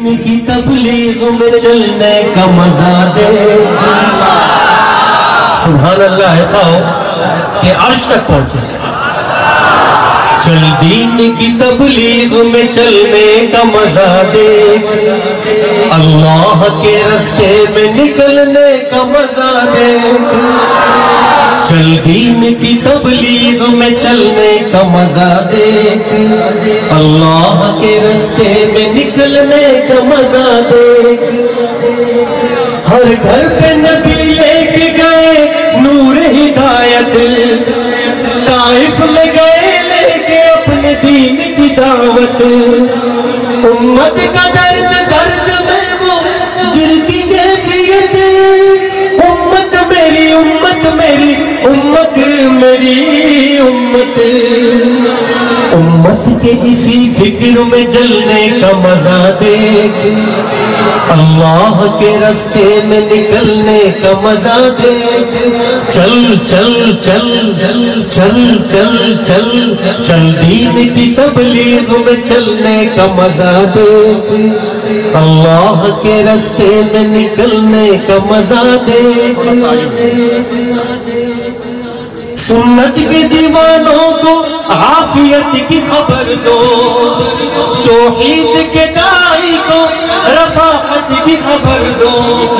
دین کی تبلیغ میں چلنے کا مزہ دے. سبحان اللہ. ایسا ہو کہ عرش تک پہنچے. چل دین کی تبلیغ میں چلنے کا مزہ دے. اللہ کے راستے میں نکلنے کا مزہ دے. چل دین کی تبلیغ میں چلنے کا مزہ دے. اللہ کے راستے میں نکلنے کا مزہ دے. ہر گھر پہ نبی لے کے گئے نور ہدایت. طائف میں گئے لے کے اپنے دین کی دعوت. امت کا درد درد میں وہ دل کی کیفیت. امت میری امت میری امت میری امت. امت کے اسی فکر میں جلنے کا مزہ دے. اللہ کے راستے میں نکلنے کا مزہ دے. چل چل چل چل چل چل چل چل دین کی تبلیغ میں چلنے کا مزہ دے. اللہ کے راستے میں نکلنے کا مزہ دے. سنت کے دیوانوں کو عافیت کی خبر دو. توحید کے داعی کو رفاقت کی خبر دو.